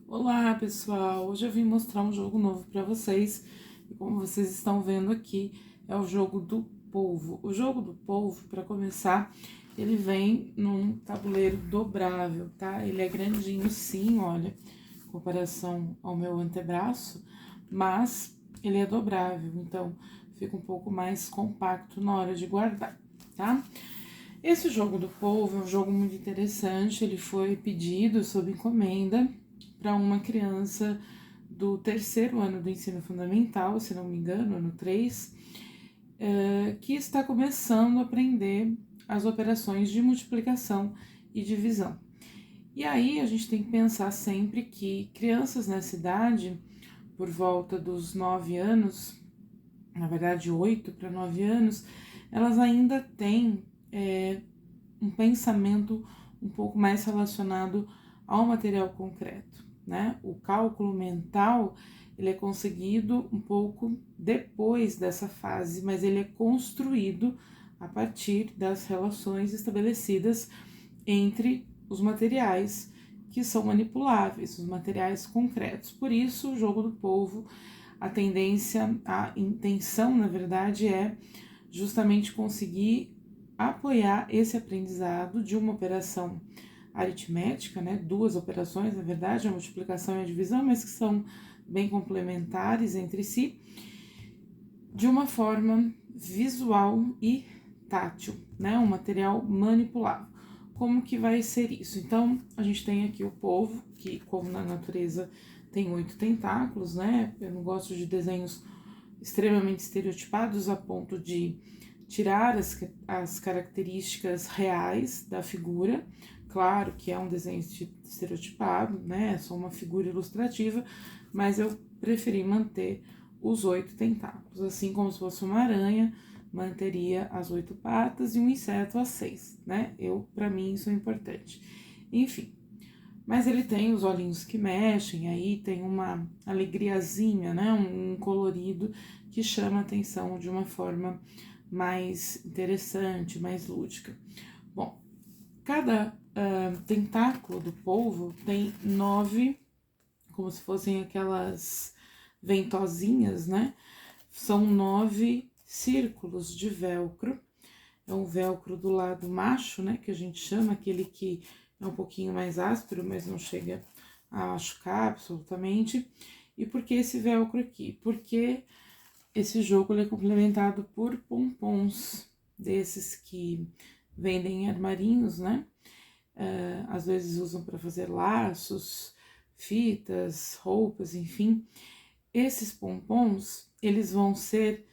Olá pessoal, hoje eu vim mostrar um jogo novo para vocês e como vocês estão vendo aqui é o jogo do polvo. O jogo do polvo, para começar, ele vem num tabuleiro dobrável, tá? Ele é grandinho sim, olha, em comparação ao meu antebraço, mas ele é dobrável, então fica um pouco mais compacto na hora de guardar, tá? Esse jogo do polvo é um jogo muito interessante, ele foi pedido sob encomenda para uma criança do terceiro ano do ensino fundamental, se não me engano, ano 3, que está começando a aprender as operações de multiplicação e divisão. E aí a gente tem que pensar sempre que crianças nessa idade, por volta dos 9 anos, na verdade 8 para 9 anos, elas ainda têm um pensamento um pouco mais relacionado ao material concreto, né? O cálculo mental, ele é conseguido um pouco depois dessa fase, mas ele é construído a partir das relações estabelecidas entre os materiais que são manipuláveis, os materiais concretos. Por isso, o jogo do polvo, a tendência, a intenção, na verdade, é justamente conseguir apoiar esse aprendizado de uma operação aritmética, né? Duas operações, na verdade, a multiplicação e a divisão, mas que são bem complementares entre si, de uma forma visual e tátil, né? Um material manipulável. Como que vai ser isso? Então, a gente tem aqui o polvo, que como na natureza tem 8 tentáculos, né? Eu não gosto de desenhos extremamente estereotipados a ponto de tirar as características reais da figura. Claro que é um desenho estereotipado, né? É só uma figura ilustrativa, mas eu preferi manter os 8 tentáculos, assim como se fosse uma aranha, manteria as 8 patas e um inseto as 6, né? Para mim, isso é importante. Enfim, mas ele tem os olhinhos que mexem, aí tem uma alegriazinha, né? Um colorido que chama a atenção de uma forma mais interessante, mais lúdica. Bom, cada tentáculo do polvo tem 9, como se fossem aquelas ventosinhas, né? São 9 círculos de velcro. É um velcro do lado macho, né? Que a gente chama, aquele que é um pouquinho mais áspero, mas não chega a machucar absolutamente. E por que esse velcro aqui? Porque esse jogo é complementado por pompons, desses que vendem em armarinhos, né? Às vezes usam para fazer laços, fitas, roupas, enfim. Esses pompons, eles vão ser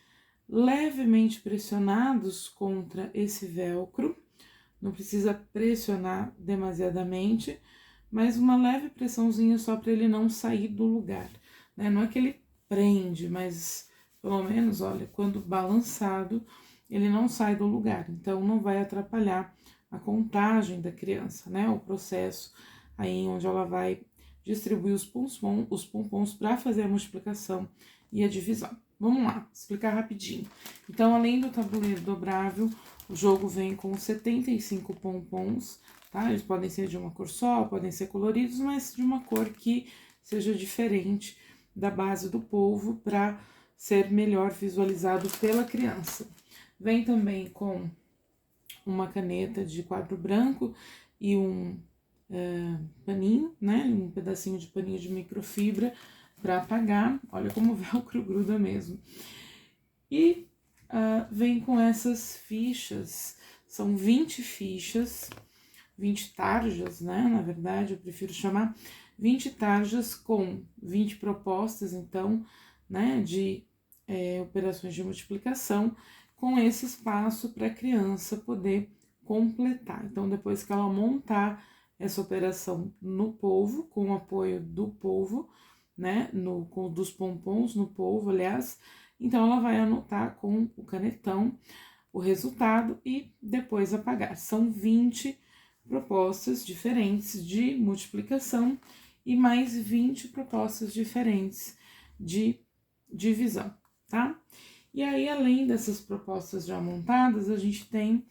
levemente pressionados contra esse velcro, não precisa pressionar demasiadamente, mas uma leve pressãozinha só para ele não sair do lugar, né? Não é que ele prende, mas pelo menos, olha, quando balançado, ele não sai do lugar, então não vai atrapalhar a contagem da criança, né? O processo aí onde ela vai distribuir os pompons para fazer a multiplicação e a divisão. Vamos lá, explicar rapidinho. Então, além do tabuleiro dobrável, o jogo vem com 75 pompons, tá? Eles podem ser de uma cor só, podem ser coloridos, mas de uma cor que seja diferente da base do polvo para ser melhor visualizado pela criança. Vem também com uma caneta de quadro branco e um paninho, né? Um pedacinho de paninho de microfibra para apagar. Olha como o velcro gruda mesmo. E vem com essas fichas, são 20 fichas, 20 tarjas, né? Na verdade, eu prefiro chamar 20 tarjas com 20 propostas, então, né? De operações de multiplicação, com esse espaço para a criança poder completar. Então, depois que ela montar essa operação no polvo, com o apoio do polvo, né? Dos pompons no polvo, aliás, então ela vai anotar com o canetão o resultado e depois apagar. São 20 propostas diferentes de multiplicação e mais 20 propostas diferentes de divisão, tá? E aí, além dessas propostas já montadas, a gente tem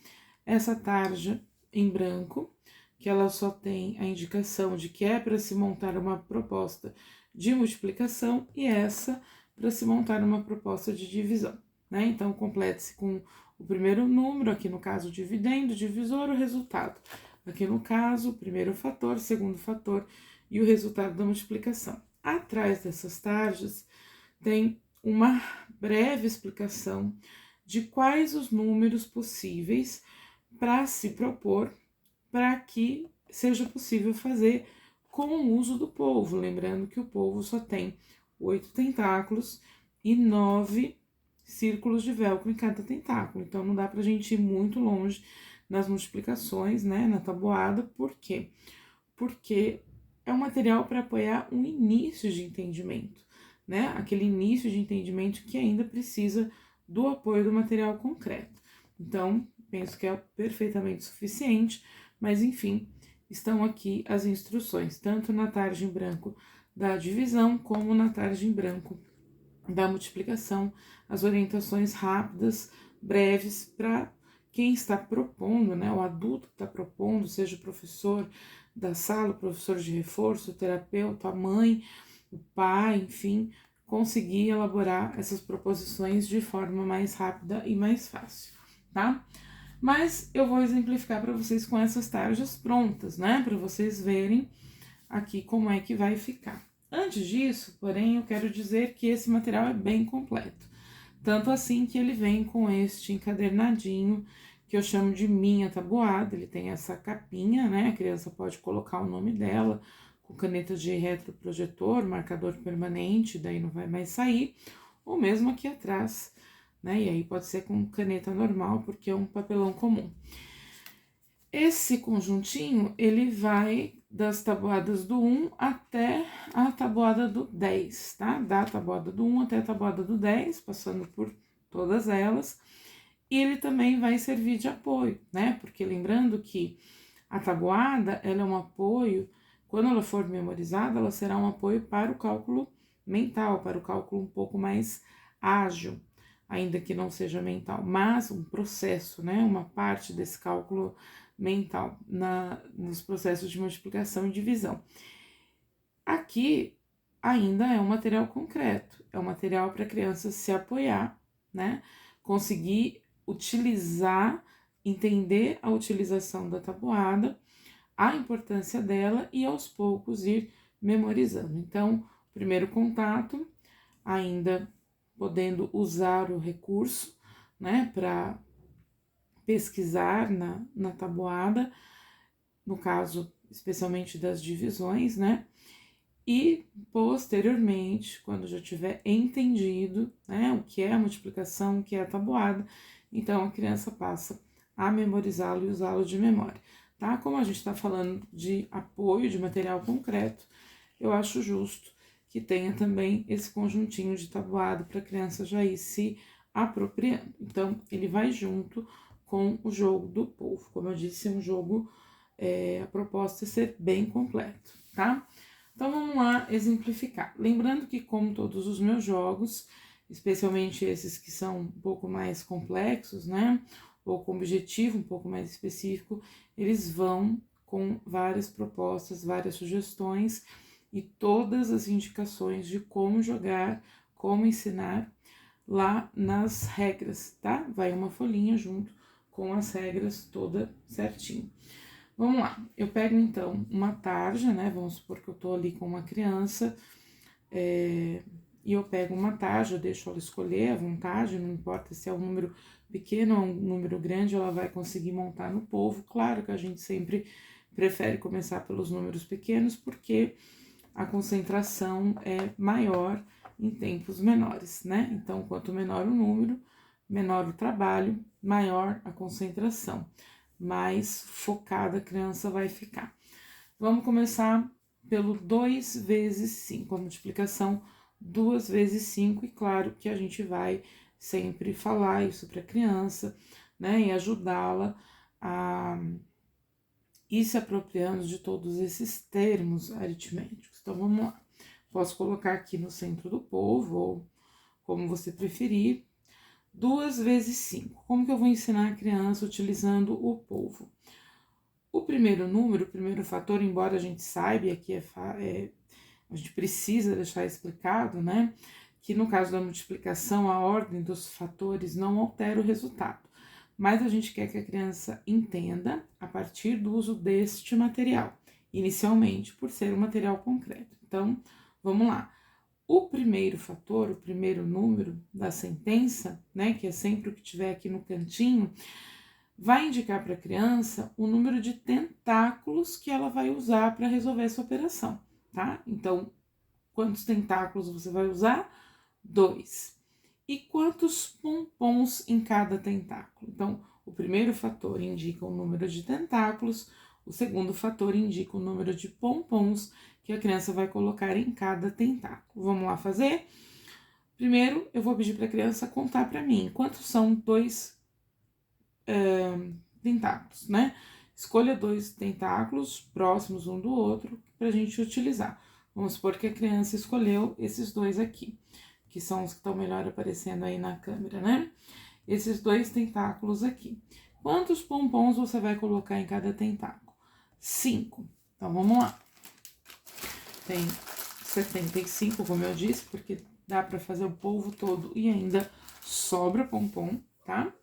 essa tarja em branco, que ela só tem a indicação de que é para se montar uma proposta de multiplicação e essa para se montar uma proposta de divisão, né? Então, complete-se com o primeiro número, aqui no caso o dividendo, divisor, o resultado. Aqui no caso, o primeiro fator, segundo fator e o resultado da multiplicação. Atrás dessas tarjas tem uma breve explicação de quais os números possíveis para se propor para que seja possível fazer com o uso do polvo. Lembrando que o polvo só tem 8 tentáculos e 9 círculos de velcro em cada tentáculo. Então, não dá pra gente ir muito longe nas multiplicações, né, na tabuada. Por quê? Porque é um material para apoiar um início de entendimento, né? Aquele início de entendimento que ainda precisa do apoio do material concreto. Então, penso que é perfeitamente suficiente, mas enfim, estão aqui as instruções, tanto na tarja em branco da divisão, como na tarja em branco da multiplicação, as orientações rápidas, breves, para quem está propondo, né, o adulto que está propondo, seja o professor da sala, o professor de reforço, o terapeuta, a mãe, o pai, enfim, conseguir elaborar essas proposições de forma mais rápida e mais fácil, tá? Mas eu vou exemplificar para vocês com essas tarjas prontas, né, para vocês verem aqui como é que vai ficar. Antes disso, porém, eu quero dizer que esse material é bem completo. Tanto assim que ele vem com este encadernadinho, que eu chamo de minha tabuada. Ele tem essa capinha, né? A criança pode colocar o nome dela, com caneta de retroprojetor, marcador permanente, daí não vai mais sair. Ou mesmo aqui atrás, né? E aí pode ser com caneta normal, porque é um papelão comum. Esse conjuntinho, ele vai das tabuadas do 1 até a tabuada do 10, tá? Da tabuada do 1 até a tabuada do 10, passando por todas elas. E ele também vai servir de apoio, né? Porque lembrando que a tabuada, ela é um apoio, quando ela for memorizada, ela será um apoio para o cálculo mental, para o cálculo um pouco mais ágil, ainda que não seja mental, mas um processo, né? Uma parte desse cálculo mental nos processos de multiplicação e divisão. Aqui ainda é um material concreto, é um material para a criança se apoiar, né? Conseguir utilizar, entender a utilização da tabuada, a importância dela e aos poucos ir memorizando. Então, primeiro contato, ainda podendo usar o recurso, né, para pesquisar na tabuada, no caso, especialmente das divisões, né? E posteriormente, quando já tiver entendido, né, o que é a multiplicação, o que é a tabuada, então a criança passa a memorizá-lo e usá-lo de memória, tá? Como a gente está falando de apoio de material concreto, eu acho justo que tenha também esse conjuntinho de tabuada para a criança já ir se apropriando. Então, ele vai junto com o jogo do polvo. Como eu disse, é um jogo, a proposta é ser bem completo, tá? Então, vamos lá exemplificar. Lembrando que, como todos os meus jogos, especialmente esses que são um pouco mais complexos, né? Ou com objetivo um pouco mais específico, eles vão com várias propostas, várias sugestões e todas as indicações de como jogar, como ensinar lá nas regras, tá? Vai uma folhinha junto com as regras toda certinho. Vamos lá, eu pego então uma tarja, né? Vamos supor que eu tô ali com uma criança, e eu pego uma tarja, eu deixo ela escolher à vontade, não importa se é um número pequeno ou um número grande, ela vai conseguir montar no polvo. Claro que a gente sempre prefere começar pelos números pequenos, porque a concentração é maior em tempos menores, né? Então, quanto menor o número, menor o trabalho, maior a concentração, mais focada a criança vai ficar. Vamos começar pelo 2 vezes 5, a multiplicação 2 vezes 5, e claro que a gente vai sempre falar isso para a criança, né? E ajudá-la a ir se apropriando de todos esses termos aritméticos. Então, vamos lá. Posso colocar aqui no centro do polvo, ou como você preferir, 2 vezes 5. Como que eu vou ensinar a criança utilizando o polvo? O primeiro número, o primeiro fator, embora a gente saiba, e aqui a gente precisa deixar explicado, né? Que no caso da multiplicação, a ordem dos fatores não altera o resultado. Mas a gente quer que a criança entenda a partir do uso deste material, inicialmente, por ser um material concreto. Então, vamos lá. O primeiro fator, o primeiro número da sentença, né, que é sempre o que tiver aqui no cantinho, vai indicar para a criança o número de tentáculos que ela vai usar para resolver essa operação, tá? Então, quantos tentáculos você vai usar? 2. E quantos pompons em cada tentáculo? Então, o primeiro fator indica o número de tentáculos, o segundo fator indica o número de pompons que a criança vai colocar em cada tentáculo. Vamos lá fazer? Primeiro, eu vou pedir para a criança contar para mim quantos são 2 tentáculos, né? Escolha 2 tentáculos próximos um do outro para a gente utilizar. Vamos supor que a criança escolheu esses 2 aqui, que são os que estão melhor aparecendo aí na câmera, né? Esses 2 tentáculos aqui. Quantos pompons você vai colocar em cada tentáculo? 5. Então, vamos lá. Tem 75, como eu disse, porque dá para fazer o polvo todo e ainda sobra pompom, tá?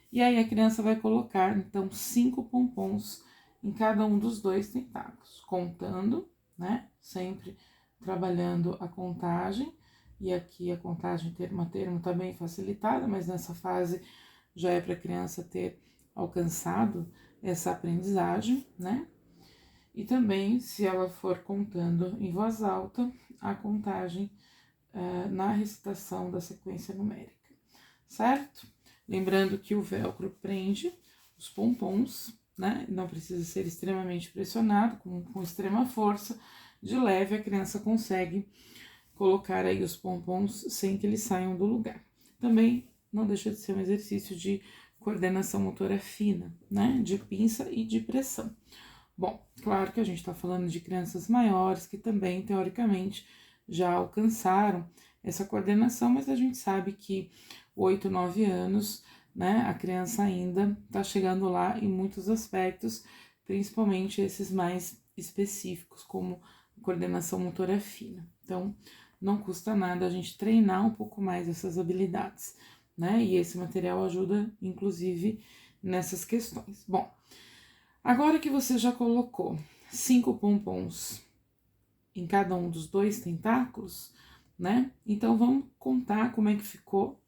E aí a criança vai colocar, então, 5 pompons em cada um dos 2 tentáculos, contando, né? Sempre trabalhando a contagem. E aqui a contagem termo a termo tá bem facilitada, mas nessa fase já é para a criança ter alcançado essa aprendizagem, né? E também, se ela for contando em voz alta, a contagem na recitação da sequência numérica, certo? Lembrando que o velcro prende os pompons, né? Não precisa ser extremamente pressionado, com extrema força. De leve, a criança consegue colocar aí os pompons sem que eles saiam do lugar. Também não deixa de ser um exercício de coordenação motora fina, né? De pinça e de pressão. Bom, claro que a gente está falando de crianças maiores que também, teoricamente, já alcançaram essa coordenação, mas a gente sabe que 8, 9 anos, né, a criança ainda está chegando lá em muitos aspectos, principalmente esses mais específicos, como coordenação motora fina. Então, não custa nada a gente treinar um pouco mais essas habilidades, né? E esse material ajuda, inclusive, nessas questões. Bom, agora que você já colocou 5 pompons em cada um dos 2 tentáculos, né? Então, vamos contar como é que ficou.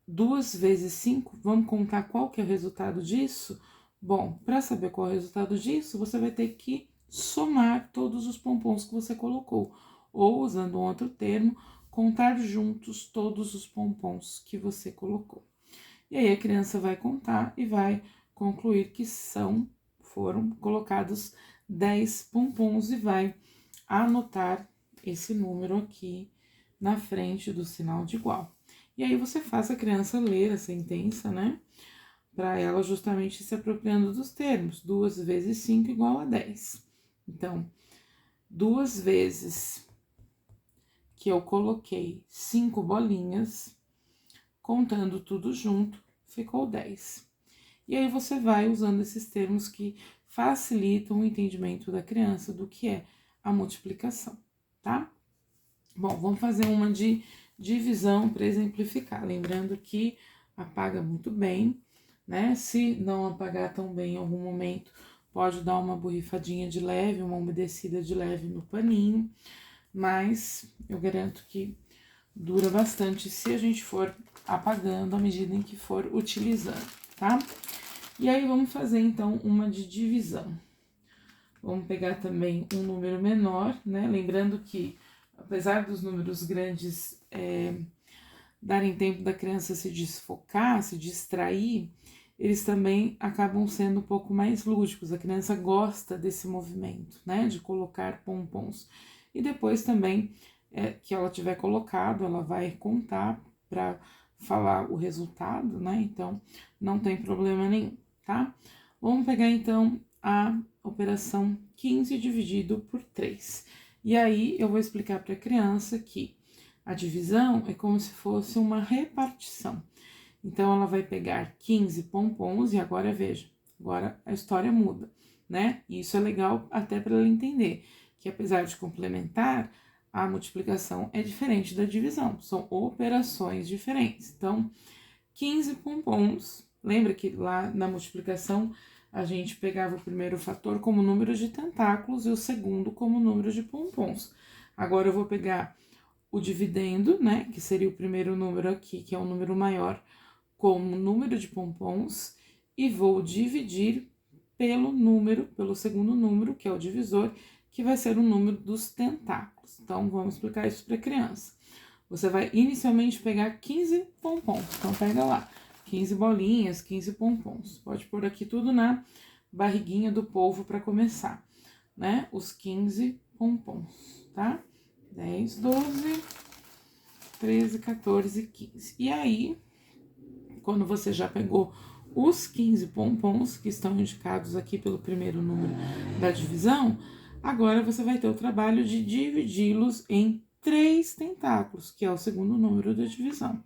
2 vezes 5, vamos contar qual que é o resultado disso? Bom, para saber qual é o resultado disso, você vai ter que somar todos os pompons que você colocou. Ou, usando um outro termo, contar juntos todos os pompons que você colocou. E aí a criança vai contar e vai concluir que foram colocados 10 pompons e vai anotar esse número aqui na frente do sinal de igual. E aí você faz a criança ler a sentença, né? Para ela justamente se apropriando dos termos. 2 vezes 5 igual a 10. Então, 2 vezes que eu coloquei 5 bolinhas, contando tudo junto, ficou 10. E aí você vai usando esses termos que facilitam o entendimento da criança do que é a multiplicação, tá? Bom, vamos fazer uma de divisão para exemplificar. Lembrando que apaga muito bem, né? Se não apagar tão bem em algum momento, pode dar uma borrifadinha de leve, uma umedecida de leve no paninho, mas eu garanto que dura bastante se a gente for apagando à medida em que for utilizando, tá? E aí, vamos fazer, então, uma de divisão. Vamos pegar também um número menor, né? Lembrando que, apesar dos números grandes darem tempo da criança se desfocar, se distrair, eles também acabam sendo um pouco mais lúdicos. A criança gosta desse movimento, né? De colocar pompons. E depois também, que ela tiver colocado, ela vai contar para falar o resultado, né? Então, não tem problema nenhum, tá? Vamos pegar, então, a operação 15 dividido por 3. E aí, eu vou explicar para a criança que a divisão é como se fosse uma repartição. Então, ela vai pegar 15 pompons e agora, veja, agora a história muda. né? E isso é legal até para ela entender que, apesar de complementar, a multiplicação é diferente da divisão, são operações diferentes. Então, 15 pompons, lembra que lá na multiplicação a gente pegava o primeiro fator como número de tentáculos e o segundo como número de pompons. Agora eu vou pegar o dividendo, né, que seria o primeiro número aqui, que é um número maior, como número de pompons, e vou dividir pelo segundo número, que é o divisor, que vai ser o número dos tentáculos. Então, vamos explicar isso para a criança. Você vai inicialmente pegar 15 pompons. Então, pega lá, 15 bolinhas, 15 pompons. Pode pôr aqui tudo na barriguinha do polvo para começar, né? Os 15 pompons, tá? 10, 12, 13, 14, 15. E aí, quando você já pegou os 15 pompons, que estão indicados aqui pelo primeiro número da divisão, agora você vai ter o trabalho de dividi-los em 3 tentáculos, que é o segundo número da divisão.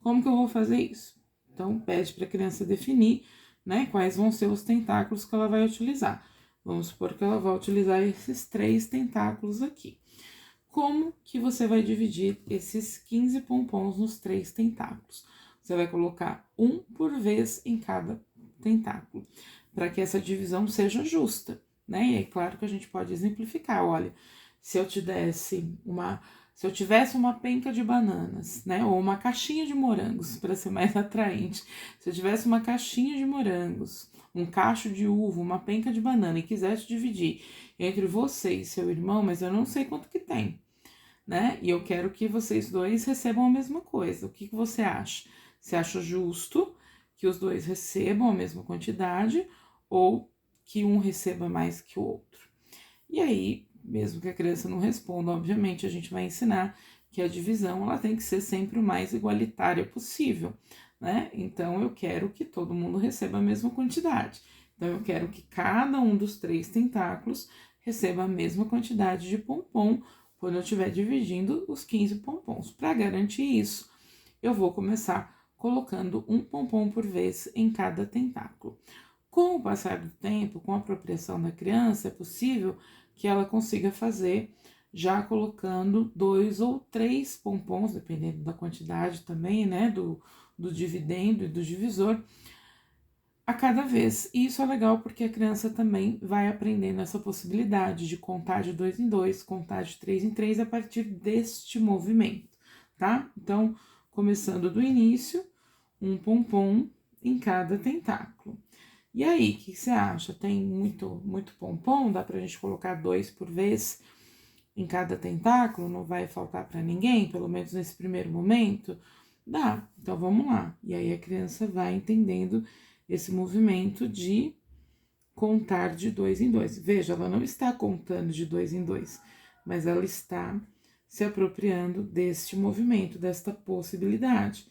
Como que eu vou fazer isso? Então, pede para a criança definir, né, quais vão ser os tentáculos que ela vai utilizar. Vamos supor que ela vai utilizar esses 3 tentáculos aqui. Como que você vai dividir esses 15 pompons nos 3 tentáculos? Você vai colocar um por vez em cada tentáculo, para que essa divisão seja justa, né? E é claro que a gente pode exemplificar, olha, se eu tivesse uma penca de bananas, né, ou uma caixinha de morangos, para ser mais atraente, se eu tivesse uma caixinha de morangos, um cacho de uva, uma penca de banana e quisesse dividir entre você e seu irmão, mas eu não sei quanto que tem, né? E eu quero que vocês dois recebam a mesma coisa. O que você acha? Você acha justo que os dois recebam a mesma quantidade ou que um receba mais que o outro? E aí, mesmo que a criança não responda, obviamente a gente vai ensinar que a divisão ela tem que ser sempre o mais igualitária possível, né? Então eu quero que todo mundo receba a mesma quantidade. Então eu quero que cada um dos 3 tentáculos receba a mesma quantidade de pompom quando eu estiver dividindo os 15 pompons. Para garantir isso, eu vou começar colocando um pompom por vez em cada tentáculo. Com o passar do tempo, com a apropriação da criança, é possível que ela consiga fazer já colocando 2 ou 3 pompons, dependendo da quantidade também, né, do dividendo e do divisor, a cada vez. E isso é legal porque a criança também vai aprendendo essa possibilidade de contar de 2 em 2, contar de 3 em 3 a partir deste movimento, tá? Então, começando do início, um pompom em cada tentáculo. E aí, o que você acha? Tem muito pompom? Dá pra gente colocar 2 por vez em cada tentáculo? Não vai faltar para ninguém, pelo menos nesse primeiro momento? Dá, então vamos lá. E aí a criança vai entendendo esse movimento de contar de 2 em 2. Veja, ela não está contando de 2 em 2, mas ela está se apropriando deste movimento, desta possibilidade,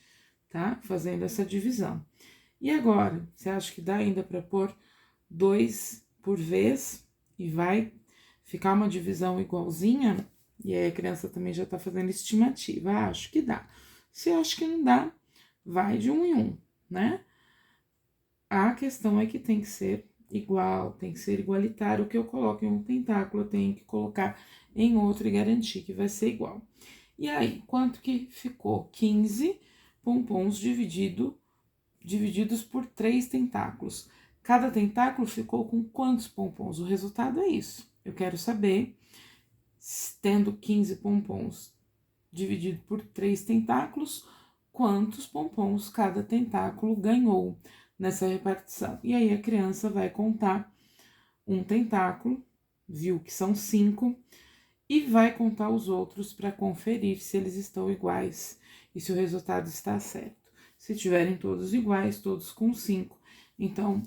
tá? Fazendo essa divisão. E agora, você acha que dá ainda para pôr 2 por vez e vai ficar uma divisão igualzinha? E aí a criança também já tá fazendo estimativa. Acho que dá. Se acha que não dá, vai de 1 em 1, né? A questão é que tem que ser igual, tem que ser igualitário. O que eu coloco em um tentáculo, eu tenho que colocar em outro e garantir que vai ser igual. E aí, quanto que ficou? 15 pompons divididos por 3 tentáculos. Cada tentáculo ficou com quantos pompons? O resultado é isso. Eu quero saber, tendo 15 pompons dividido por 3 tentáculos, quantos pompons cada tentáculo ganhou nessa repartição. E aí a criança vai contar um tentáculo, viu que são 5, e vai contar os outros para conferir se eles estão iguais e se o resultado está certo. Se tiverem todos iguais, todos com 5, então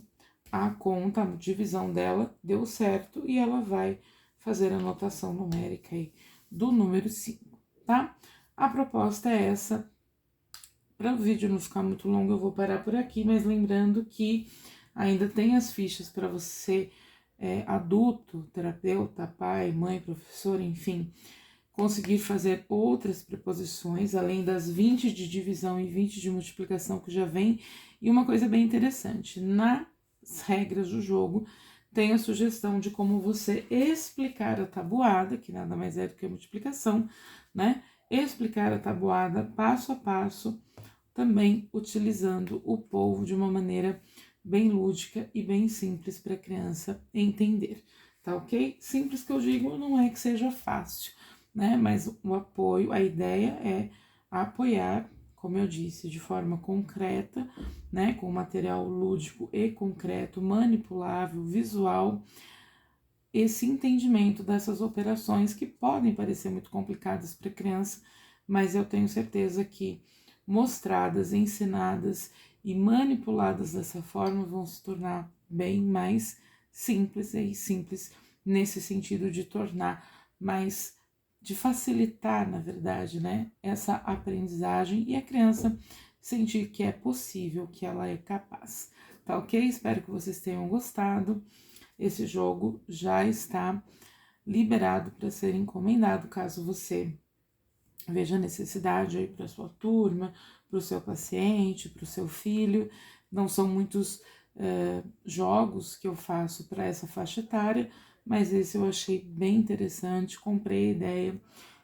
a conta, a divisão dela deu certo e ela vai fazer a anotação numérica aí do número 5, tá? A proposta é essa. Para o vídeo não ficar muito longo, eu vou parar por aqui, mas lembrando que ainda tem as fichas para você, adulto, terapeuta, pai, mãe, professor, enfim, conseguir fazer outras preposições, além das 20 de divisão e 20 de multiplicação que já vem. E uma coisa bem interessante, nas regras do jogo, tem a sugestão de como você explicar a tabuada, que nada mais é do que a multiplicação, né? Explicar a tabuada passo a passo, também utilizando o polvo de uma maneira bem lúdica e bem simples para a criança entender, tá ok? Simples que eu digo não é que seja fácil, né? Mas o apoio, a ideia é apoiar, como eu disse, de forma concreta, né? Com material lúdico e concreto, manipulável, visual, esse entendimento dessas operações que podem parecer muito complicadas para a criança, mas eu tenho certeza que mostradas, ensinadas e manipuladas dessa forma vão se tornar bem mais simples e simples nesse sentido de tornar mais, de facilitar, na verdade, né, essa aprendizagem e a criança sentir que é possível, que ela é capaz. Tá ok? Espero que vocês tenham gostado. Esse jogo já está liberado para ser encomendado, caso você veja necessidade aí para sua turma, para o seu paciente, para o seu filho. Não são muitos jogos que eu faço para essa faixa etária, mas esse eu achei bem interessante, comprei a ideia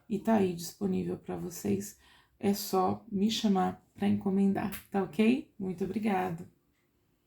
e tá aí disponível para vocês. É só me chamar para encomendar, tá ok? Muito obrigada!